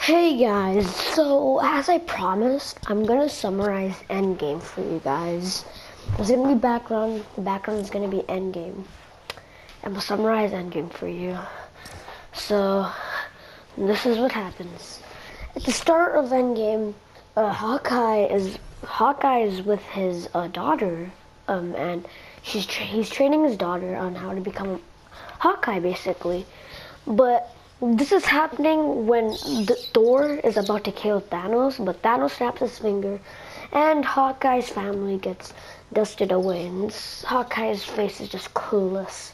Hey guys, so as I promised, I'm gonna summarize Endgame for you guys. There's gonna be background, the background is gonna be Endgame. And we'll summarize Endgame for you. So, this is what happens. At the start of Endgame, Hawkeye is with his daughter, and he's training his daughter on how to become a Hawkeye, basically. But this is happening when Thor is about to kill Thanos, but Thanos snaps his finger, and Hawkeye's family gets dusted away, and Hawkeye's face is just clueless.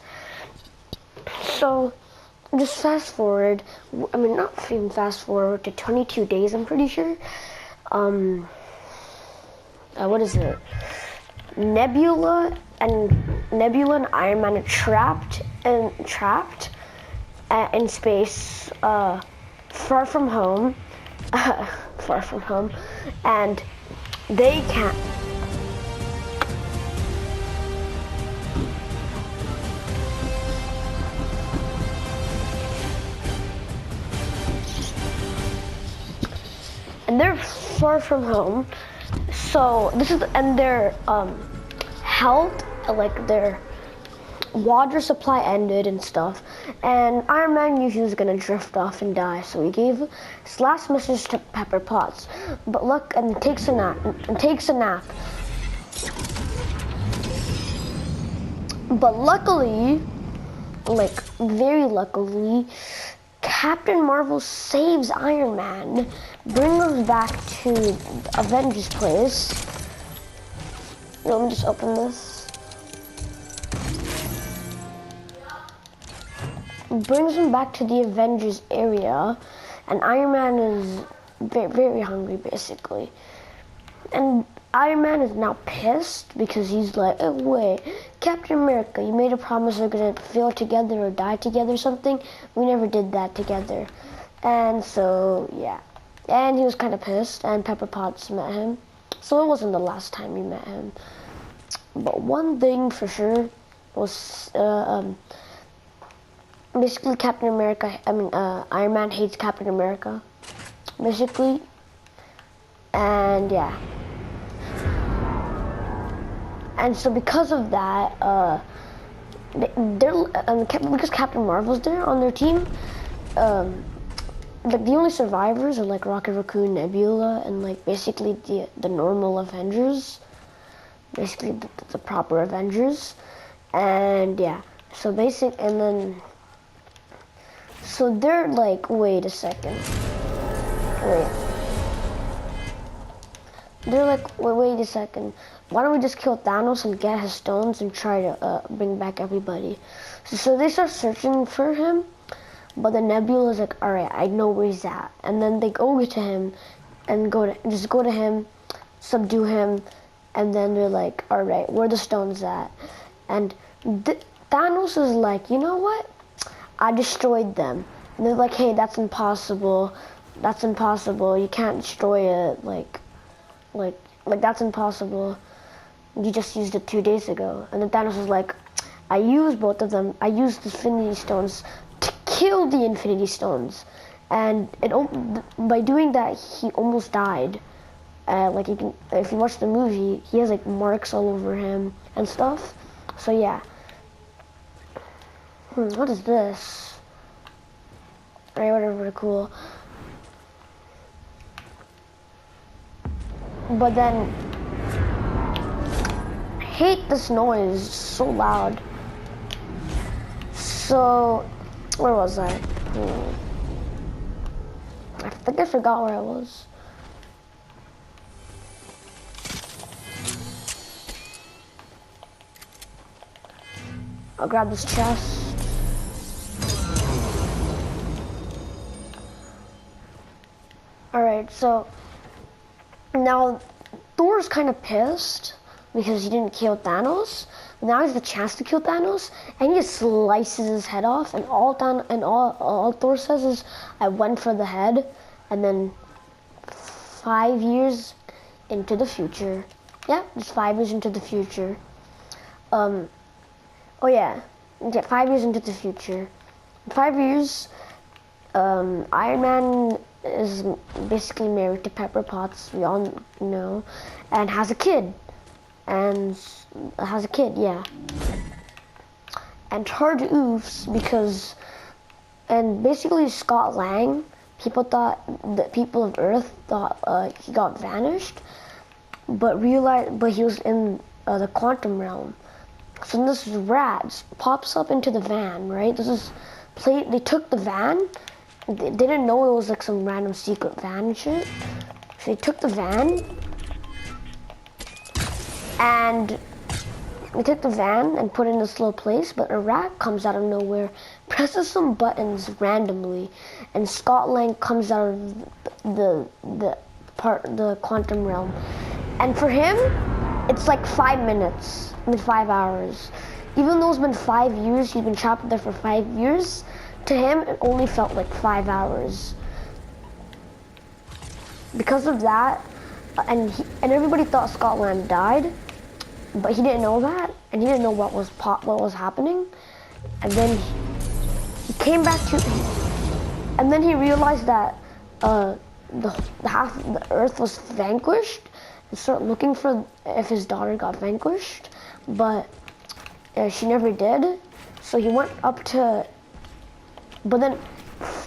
So, just fast forward, not even fast forward to 22 days, I'm pretty sure. What is it? Nebula and Iron Man are trapped in space, far from home, and they can't. And they're far from home, so their health, like their water supply ended and stuff, and Iron Man knew he was gonna drift off and die, so he gave his last message to Pepper Potts. And takes a nap. But luckily, very luckily, Captain Marvel saves Iron Man, brings us back to Avengers place. Let me just open this. Brings him back to the Avengers area, and Iron Man is very, very hungry, basically. And Iron Man is now pissed because he's like, oh, wait, Captain America, you made a promise we're gonna fail together or die together or something. We never did that together. And so, yeah. And he was kind of pissed, and Pepper Potts met him. So it wasn't the last time he met him. But one thing for sure was, basically Iron Man hates Captain America, basically, and yeah. And so because of that, because Captain Marvel's there on their team, the only survivors are like Rocket Raccoon, Nebula, and basically the normal Avengers, basically the proper Avengers, and yeah. So So they're like, wait a second. They're like, wait a second. Why don't we just kill Thanos and get his stones and try to bring back everybody? So they start searching for him, but the Nebula's like, all right, I know where he's at. And then they go to him and go to him, subdue him, and then they're like, all right, where are the stones at? And Thanos is like, you know what? I destroyed them. And they're like, hey, that's impossible. That's impossible. You can't destroy it. Like that's impossible. You just used it 2 days ago. And then Thanos was like, I used both of them. I used the Infinity Stones to kill the Infinity Stones. And by doing that, he almost died. If you watch the movie, he has marks all over him and stuff. So yeah. What is this? Alright, whatever, cool. But then, I hate this noise, it's so loud. So, where was I? I think I forgot where I was. I'll grab this chest. Alright, so now Thor's kind of pissed because he didn't kill Thanos. Now he has the chance to kill Thanos, and he just slices his head off. And all Thor says is, "I went for the head." And then 5 years into the future, just 5 years into the future. 5 years into the future. 5 years, Iron Man is basically married to Pepper Potts, we all know, and has a kid. And has a kid, yeah. And hard oofs because, and basically Scott Lang, people thought, the people of Earth thought he got vanished, but he was in the quantum realm. So this rat pops up into the van, right? They took the van. They didn't know it was like some random secret van and shit. So they took the van, and put it in this little place, but a rat comes out of nowhere, presses some buttons randomly, and Scott Lang comes out of the quantum realm. And for him, it's like 5 minutes, 5 hours. Even though it's been 5 years, he's been trapped there for 5 years, to him it only felt like 5 hours. Because of that, and everybody thought Scott Lang died, but he didn't know that, and he didn't know what was happening. And then he came back to, and then he realized that half of the Earth was vanquished, and started looking for if his daughter got vanquished, but she never did. So he went up to, but then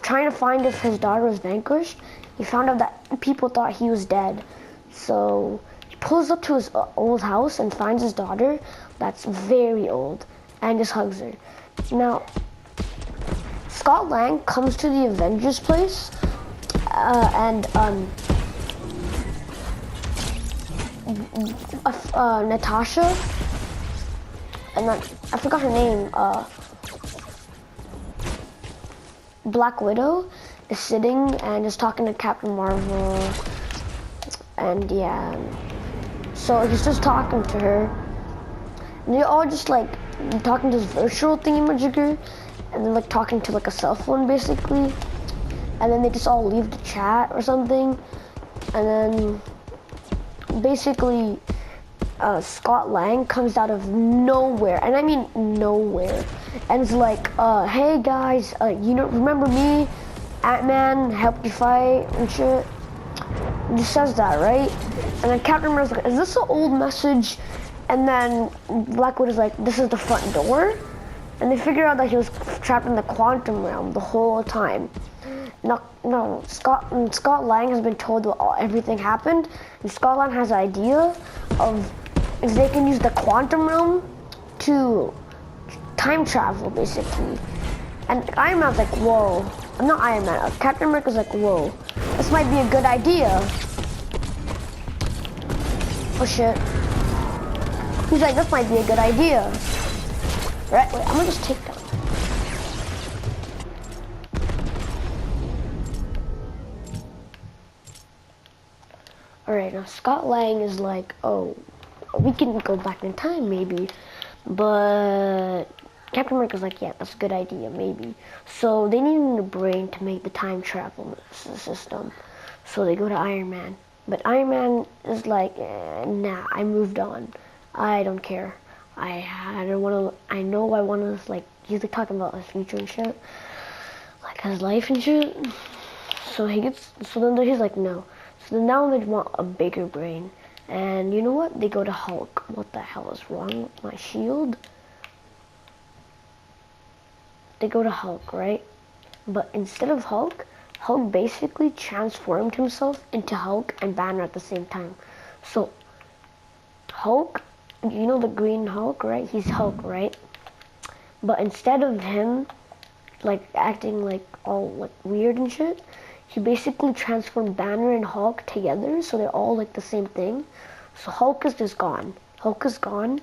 trying to find if his daughter was vanquished, he found out that people thought he was dead. So he pulls up to his old house and finds his daughter that's very old and just hugs her. Now, Scott Lang comes to the Avengers place and Natasha, and I forgot her name, Black Widow, is sitting and is talking to Captain Marvel, and yeah, so he's just talking to her, and they're all just like talking to this virtual thingamajigger, and they're like talking to like a cell phone basically, and then they just all leave the chat or something, and then basically Scott Lang comes out of nowhere, and I mean nowhere, and is like, hey guys, you know, remember me? Ant-Man helped you fight and shit. He just says that, right? And then Captain America's like, is this an old message? And then Black Widow's like, this is the front door? And they figure out that he was trapped in the quantum realm the whole time. No, Scott Lang has been told everything happened, and Scott Lang has an idea of if they can use the quantum realm to time travel, basically. And Iron Man's like, whoa. Not Iron Man, Captain America's like, whoa. This might be a good idea. Oh shit. He's like, this might be a good idea. Right, wait, I'm gonna just take that. Alright, now Scott Lang is like, oh, we can go back in time maybe, but Captain America's like, yeah, that's a good idea, maybe. So they need a brain to make the time travel system. So they go to Iron Man. But Iron Man is like, nah, I moved on. I don't care. I don't want to, I know I want to, like, he's like talking about his future and shit. Like his life and shit. So then he's like, no. So then now they want a bigger brain. And you know what? They go to Hulk. What the hell is wrong with my shield? They go to Hulk, right? But instead of Hulk, Hulk basically transformed himself into Hulk and Banner at the same time. So Hulk, you know the Green Hulk, right? He's Hulk, right? But instead of him like acting like all like weird and shit, he basically transformed Banner and Hulk together, so they're all like the same thing. So Hulk is just gone. Hulk is gone,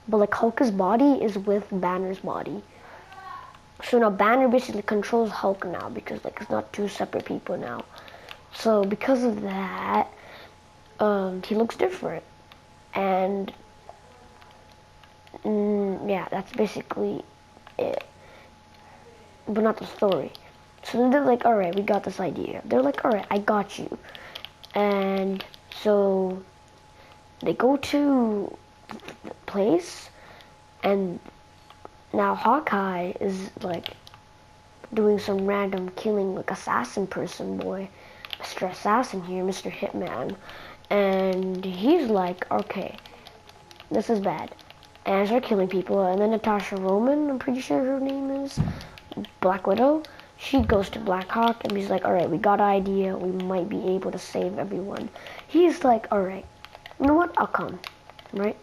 but like Hulk's body is with Banner's body. So now Banner basically controls Hulk now because like it's not two separate people now. So because of that, he looks different. And yeah, that's basically it. But not the story. So then they're like, alright, we got this idea. They're like, alright, I got you. And so they go to the place, and now Hawkeye is like doing some random killing, like assassin person boy. Mr. Assassin here, Mr. Hitman, and he's like, okay, this is bad. And I start killing people, and then Natasha Roman, I'm pretty sure her name is, Black Widow, she goes to Blackhawk, and he's like, alright, we got an idea, we might be able to save everyone. He's like, alright, you know what, I'll come, right?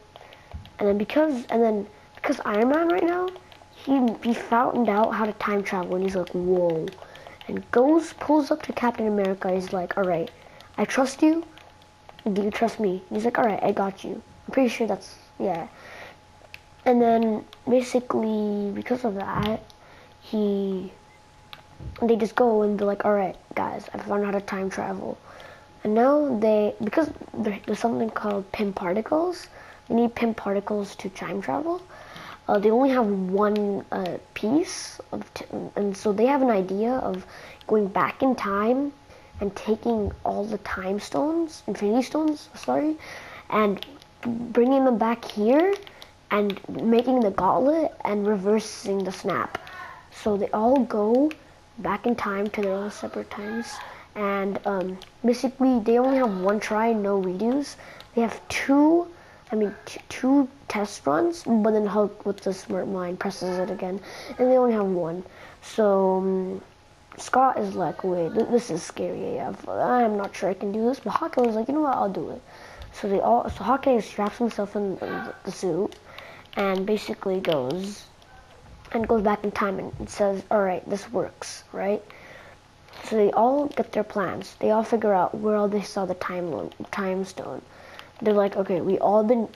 And then because Iron Man right now, he found out how to time travel, and he's like, whoa. And pulls up to Captain America, he's like, alright, I trust you, do you trust me? And he's like, alright, I got you. I'm pretty sure that's, yeah. And then, basically, because of that, they just go and they're like, alright, guys, I found out how to time travel. And now because there's something called Pym particles, they need Pym particles to time travel. They only have one piece, and so they have an idea of going back in time and taking all the time stones, infinity stones, sorry, and bringing them back here and making the gauntlet and reversing the snap. So they all go back in time to their own separate times, and basically they only have one try, no redos. They have two test runs, but then Hulk with the smart mind presses it again, and they only have one. So Scott is like, wait, this is scary AF. I'm not sure I can do this, but Hawkeye was like, you know what, I'll do it. So Hawkeye straps himself in the suit, and basically goes back in time and says, alright, this works, right? So they all get their plans. They all figure out where all they saw the time stone. They're like, okay, we all in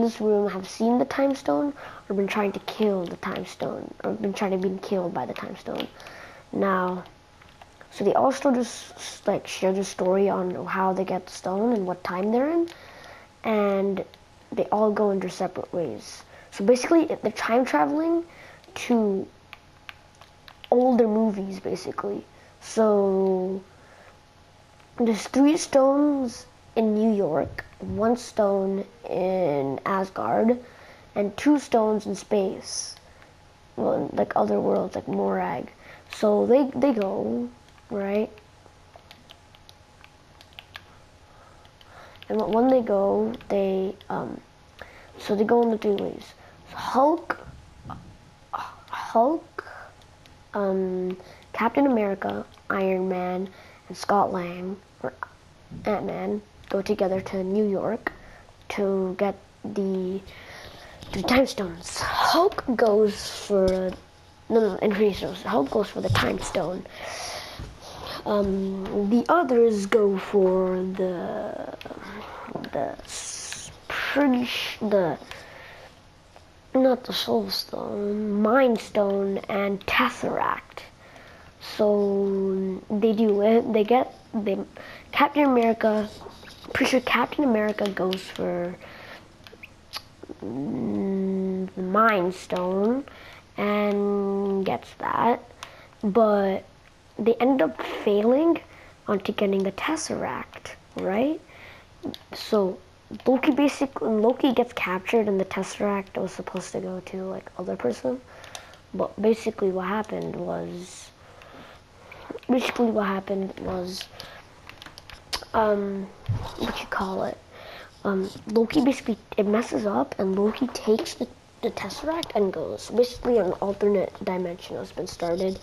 this room have seen the time stone, or been trying to kill the time stone, or been trying to be killed by the time stone. Now, so they all still just like share the story on how they get the stone and what time they're in, and they all go in their separate ways. So basically, they're time traveling to older movies, basically. So there's 3 stones in New York, 1 stone in Asgard, and 2 stones in space. Well, like other worlds, like Morag. So they go, right? And when they go, so they go in the 3 ways. Hulk, Captain America, Iron Man, and Scott Lang, or Ant-Man, go together to New York to get the time stones. Hulk goes for Infinity Stones. Hulk goes for the time stone. The others go for not the Soul Stone, Mind Stone, and Tesseract. So they do it. Captain America. Pretty sure Captain America goes for the Mind Stone and gets that, but they end up failing onto getting the Tesseract, right? So Loki gets captured, and the Tesseract was supposed to go to like other person, but basically what happened was Loki basically, it messes up, and Loki takes the Tesseract and goes. Basically an alternate dimension has been started,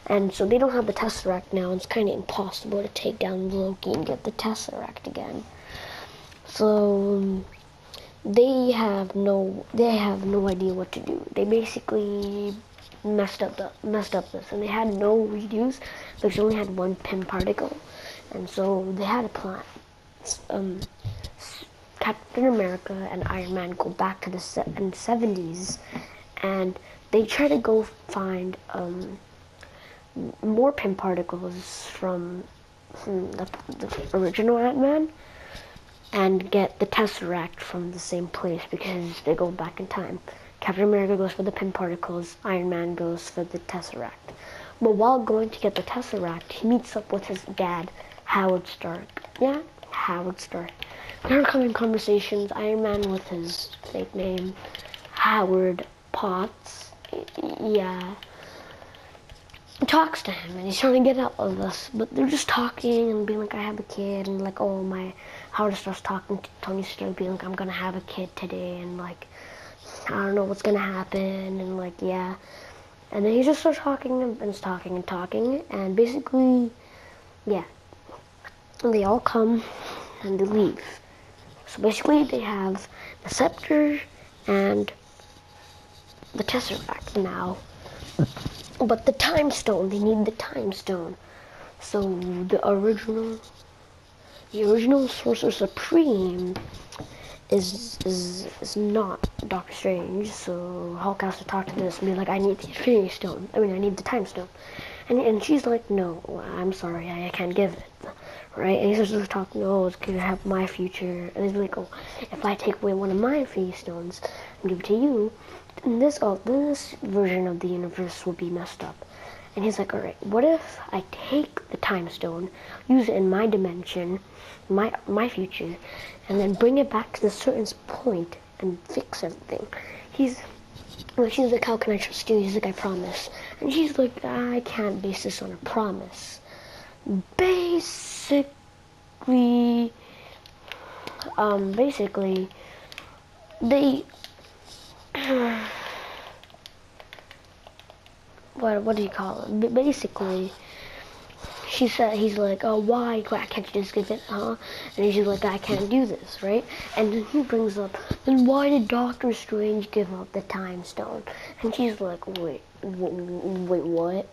and so they don't have the Tesseract now. It's kind of impossible to take down Loki and get the Tesseract again. So they have no idea what to do. They basically messed up this, and they had no redos because they only had 1 Pym particle, and so they had a plan. Captain America and Iron Man go back to the 70s, and they try to go find more Pym particles from the original Ant-Man, and get the Tesseract from the same place because they go back in time. Captain America goes for the Pym particles, Iron Man goes for the Tesseract. But while going to get the Tesseract, he meets up with his dad, Howard Stark. Yeah, Howard Stark. They're having conversations, Iron Man with his fake name, Howard Potts. Yeah. talks to him, and he's trying to get out of this, but they're just talking and being like, I have a kid, and like, oh, my Howard starts talking to Tony Stark, being like, I'm gonna have a kid today, and like, I don't know what's gonna happen, and like, yeah. And then he just starts talking and talking and talking, and basically, yeah, they all come and they leave. So basically, they have the scepter and the Tesseract now. But the time stone, they need the time stone. So the original Sorcerer Supreme is not Doctor Strange. So Hulk has to talk to this and be like, I need the Infinity Stone. I mean, I need the time stone. And she's like, no, I'm sorry, I can't give it. Right? And he's just talking, no, it's gonna have my future. And he's like, oh, if I take away one of my Infinity Stones and give it to you, then this version of the universe will be messed up. And he's like, alright, what if I take the time stone, use it in my dimension, my future, and then bring it back to the certain point and fix everything? She's like, how can I trust you? He's like, I promise. And she's like, I can't base this on a promise. Basically, they, what do you call it? Basically, he's like, oh, why can't you just give it, huh? And she's like, I can't do this, right? And then he brings up, then why did Doctor Strange give up the time stone? And she's like, wait, what?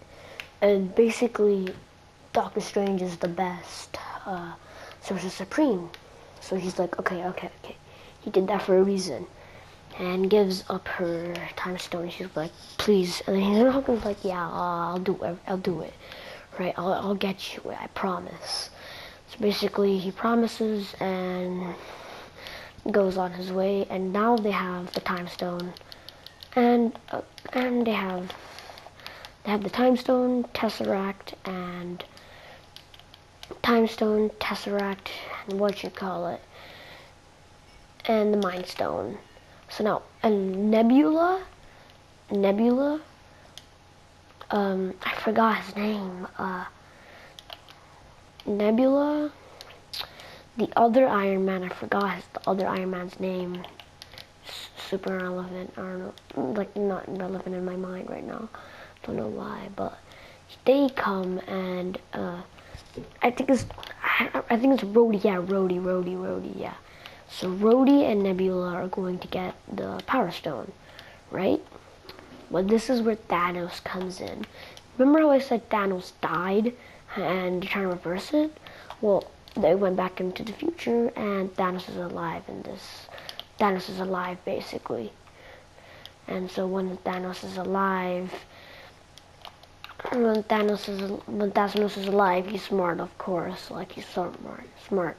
And basically, Doctor Strange is the best Sorcerer Supreme. So he's like, okay. He did that for a reason. And gives up her time stone. She's like, please. And then he's like, yeah, I'll do it. Right, I'll get you, I promise. So basically, he promises and goes on his way. And now they have the time stone. And they have the time stone, Tesseract, and and the Mind Stone. So now, and Nebula, I forgot his name. Nebula, the other Iron Man, I forgot the other Iron Man's name. Super relevant. I don't know, like not relevant in my mind right now. Don't know why, but they come and I think it's Rhodey. Yeah, Rhodey. Yeah. So Rhodey and Nebula are going to get the Power Stone, right? But this is where Thanos comes in. Remember how I said Thanos died and they're trying to reverse it? Well, they went back into the future and Thanos is alive in this. Thanos is alive basically. And so when Thanos is alive, is alive, he's smart, of course. Like, he's so smart.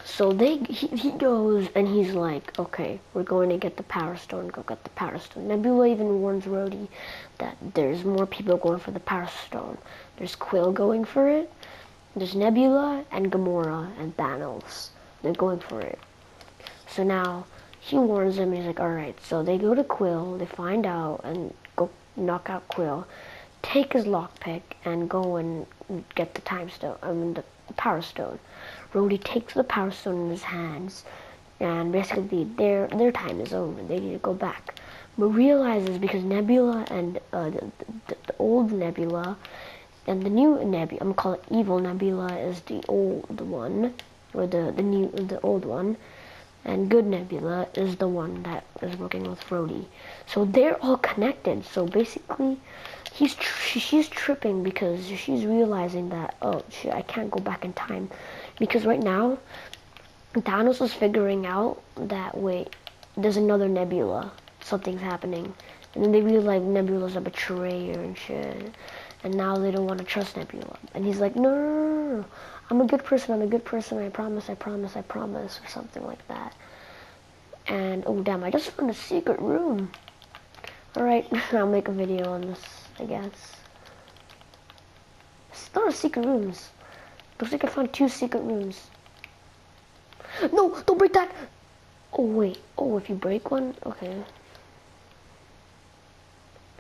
So he goes and he's like, okay, we're going to get the Power Stone. Go get the Power Stone. Nebula even warns Rhodey that there's more people going for the Power Stone. There's Quill going for it. There's Nebula and Gamora and Thanos. They're going for it. So now he warns them. He's like, all right. So they go to Quill. They find out and go knock out Quill. Take his lockpick and go and get the the Power Stone. Rhodey takes the Power Stone in his hands, and basically their time is over. They need to go back. But realizes because Nebula and the old Nebula and the new Nebula, I'm gonna call it Evil Nebula, is the old one, or the old one, and Good Nebula is the one that is working with Rhodey. So they're all connected. So basically, she's tripping because she's realizing that, oh shit, I can't go back in time, because right now Thanos is figuring out that, wait, there's another Nebula, something's happening, and then they realize Nebula's a betrayer and shit, and now they don't want to trust Nebula, and he's like, no, I'm a good person, I promise, or something like that. And oh damn, I just found a secret room. Alright, I'll make a video on this, I guess. It's not a secret rooms. Looks like I found 2 secret rooms. No, don't break that! Oh wait, oh, if you break one, okay.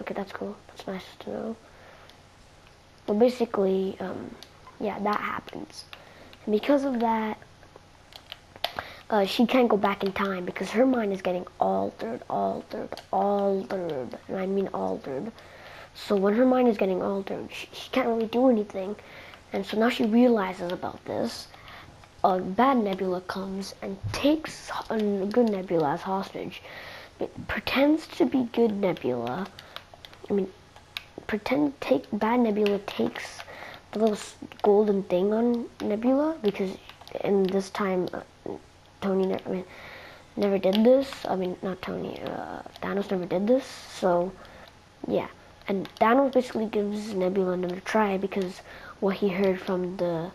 Okay, that's cool, that's nice to know. well, basically, yeah, that happens. And because of that, she can't go back in time because her mind is getting altered, and I mean altered. So when her mind is getting altered, she can't really do anything. And so now she realizes about this. A bad Nebula comes and takes a good Nebula as hostage. It pretends to be good Nebula. I mean, bad Nebula takes the little golden thing on Nebula because in this time Tony never did this. I mean, not Tony. Thanos never did this. So, yeah. And Thanos basically gives Nebula another try because what he heard from the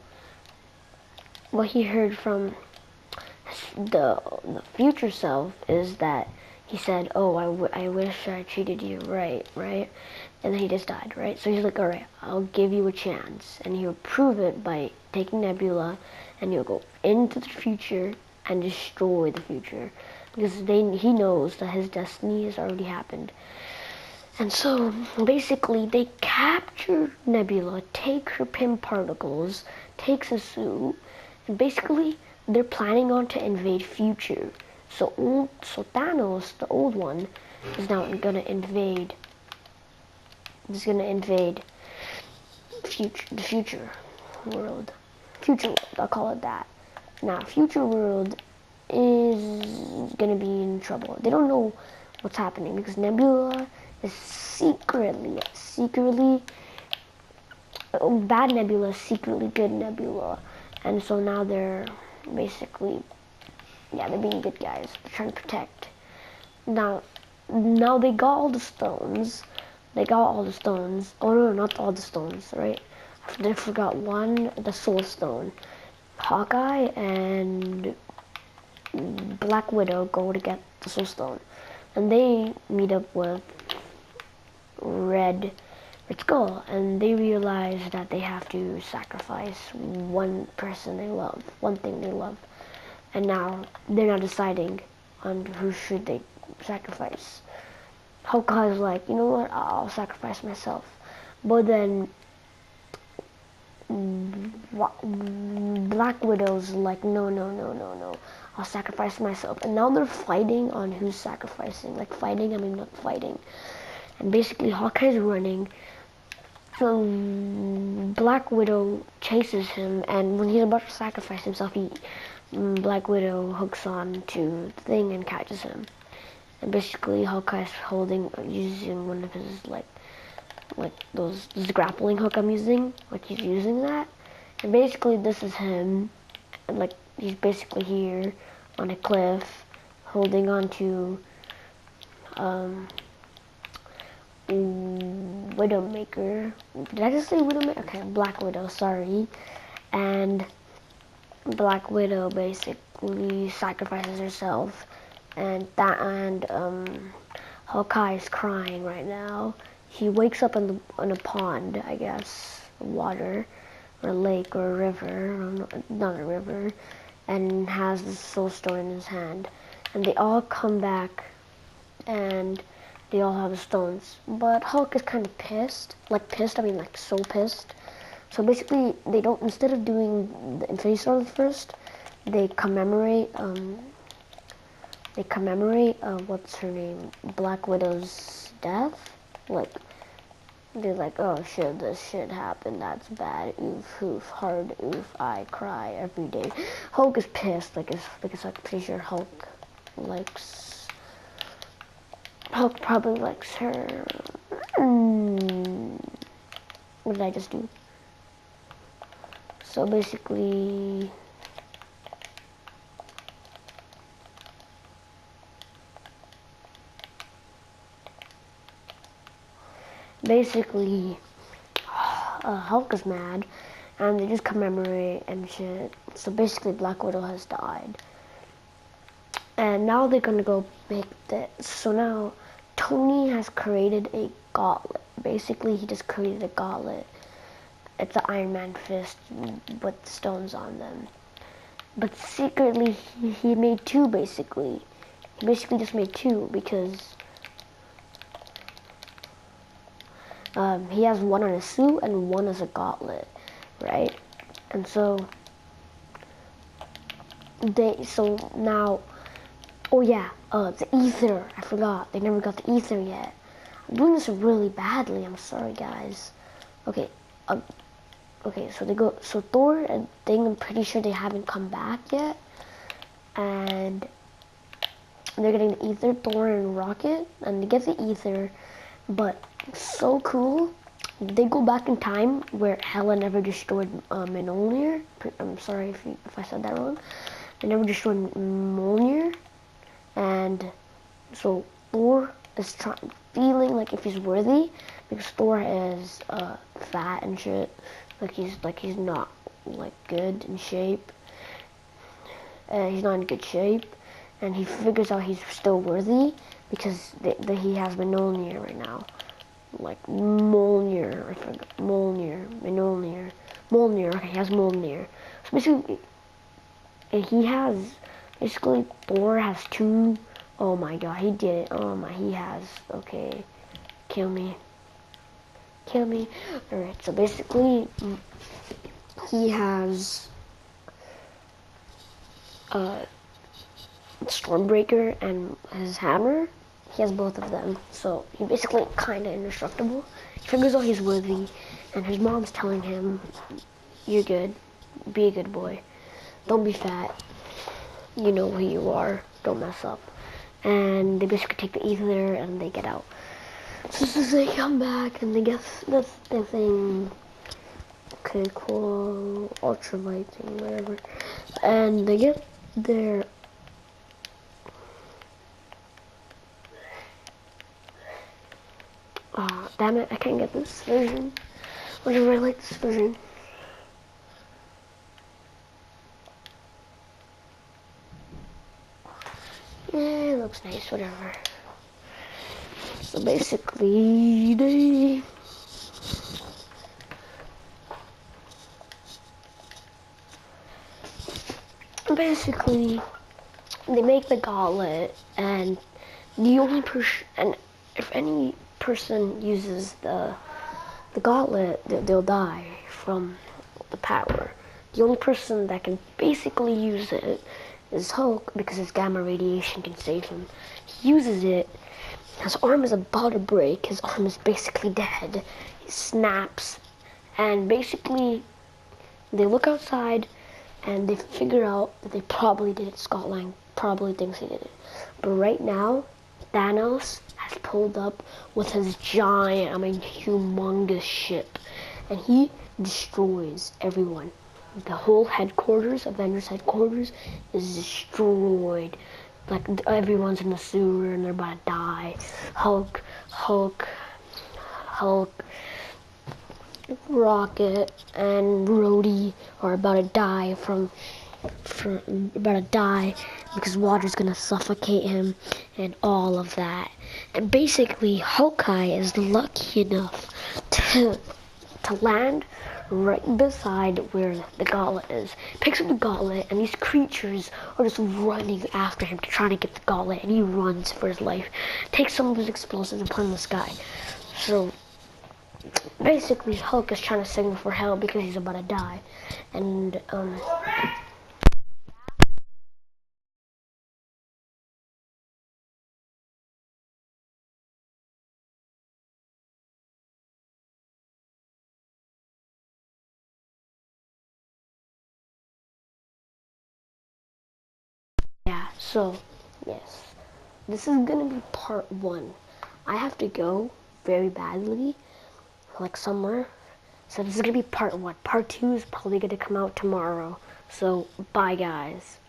future self is that he said, "Oh, I wish I treated you right," and then he just died, right? So he's like, "All right, I'll give you a chance," and he'll prove it by taking Nebula, and he'll go into the future and destroy the future because he knows that his destiny has already happened. And so basically they capture Nebula, take her PIM particles, takes a suit, and basically they're planning on to invade future. So Thanos, the old one, is now gonna invade. Is gonna invade the future world. Future world, I'll call it that. Now, future world is gonna be in trouble. They don't know what's happening because Nebula is secretly, bad Nebula, secretly good Nebula, and so now they're basically, yeah, they're being good guys. They're trying to protect. Now they got all the stones. They got all the stones. Oh no, not all the stones, right? I forgot one, the Soul Stone. Hawkeye and Black Widow go to get the Soul Stone, and they meet up with Red Skull, and they realize that they have to sacrifice one person they love, one thing they love, and now they're not deciding on who should they sacrifice. Hawkeye's like, you know what, I'll sacrifice myself, but then Black Widow's like, no, I'll sacrifice myself. And now they're fighting on who's sacrificing. Like fighting, I mean not fighting. And basically Hawkeye's running. Black Widow chases him, and when he's about to sacrifice himself, Black Widow hooks on to the thing and catches him. And basically Hawkeye's using one of his like this grappling hook I'm using, like he's using that. And basically this is him, and like he's basically here on a cliff, holding on to Widowmaker. Did I just say Widowmaker? Okay, Black Widow, sorry. And Black Widow basically sacrifices herself, and Hawkeye's crying right now. He wakes up in a pond, I guess, water, or a lake, or a river, not a river, and has the Soul Stone in his hand. And they all come back, and they all have the stones. But Hulk is kind of pissed, I mean like so pissed. So basically, they don't, instead of doing the Infinity Stones first, they commemorate, what's her name, Black Widow's death. Like, they're like, oh shit, this shit happened, that's bad, oof, oof, hard, oof, I cry every day. Hulk is pissed, like pretty sure Hulk probably likes her. What did I just do? So basically, Hulk is mad, and they just commemorate and shit. So basically, Black Widow has died, and now they're gonna go make this. So now, Tony has created a gauntlet. Basically, he just created a gauntlet. It's an Iron Man fist with stones on them. But secretly, he made two. Basically, he basically just made two because He has one on his suit and one as a gauntlet, right? And so now, oh yeah, the ether. I forgot. They never got the ether yet. I'm doing this really badly. I'm sorry, guys. Okay, okay. So they go. So Thor and Thing. I'm pretty sure they haven't come back yet, and they're getting the ether. Thor and Rocket, and they get the ether. But so cool. They go back in time where Hela never destroyed Mjolnir. I'm sorry if I said that wrong. They never destroyed Mjolnir, and so Thor is feeling like if he's worthy, because Thor is fat and shit. He's not like good in shape. He's not in good shape, and he figures out he's still worthy because he has Mjolnir right now. Like Mjolnir, I forgot Mjolnir. Okay, he has Mjolnir. So basically, he has, basically Thor has two. Oh my god, he did it. Oh my, he has. Okay, kill me. Alright, so basically, he has Stormbreaker and his hammer. He has both of them, so he's basically kind of indestructible. He figures out he's worthy, and his mom's telling him, "You're good. Be a good boy. Don't be fat. You know who you are. Don't mess up." And they basically take the ether and they get out. So they come back and they get that's the thing. Okay, cool. Ultralight thing, whatever. And they get their damn it, I can't get this version. Whatever, I like this version. Yeah, it looks nice, whatever. So basically, they make the gauntlet, and the only person, and if any person uses the gauntlet, they'll die from the power. The only person that can basically use it is Hulk, because his gamma radiation can save him. He uses it, his arm is about to break, his arm is basically dead. He snaps, and basically they look outside and they figure out that they probably did it. Scott Lang probably thinks he did it. But right now, Thanos has pulled up with his giant, humongous ship, and he destroys everyone. The whole headquarters, Avengers headquarters, is destroyed. Like, everyone's in the sewer and they're about to die. Hulk, Rocket, and Rhodey are about to die because water's gonna suffocate him and all of that. And basically, Hawkeye is lucky enough to land right beside where the gauntlet is. Picks up the gauntlet, and these creatures are just running after him to try to get the gauntlet, and he runs for his life. Takes some of his explosives and put in the sky. So basically, Hulk is trying to signal for help because he's about to die. And yeah, so yes, this is gonna be part 1. I have to go very badly, like somewhere. So this is gonna be part 1. Part 2 is probably gonna come out tomorrow. So bye, guys.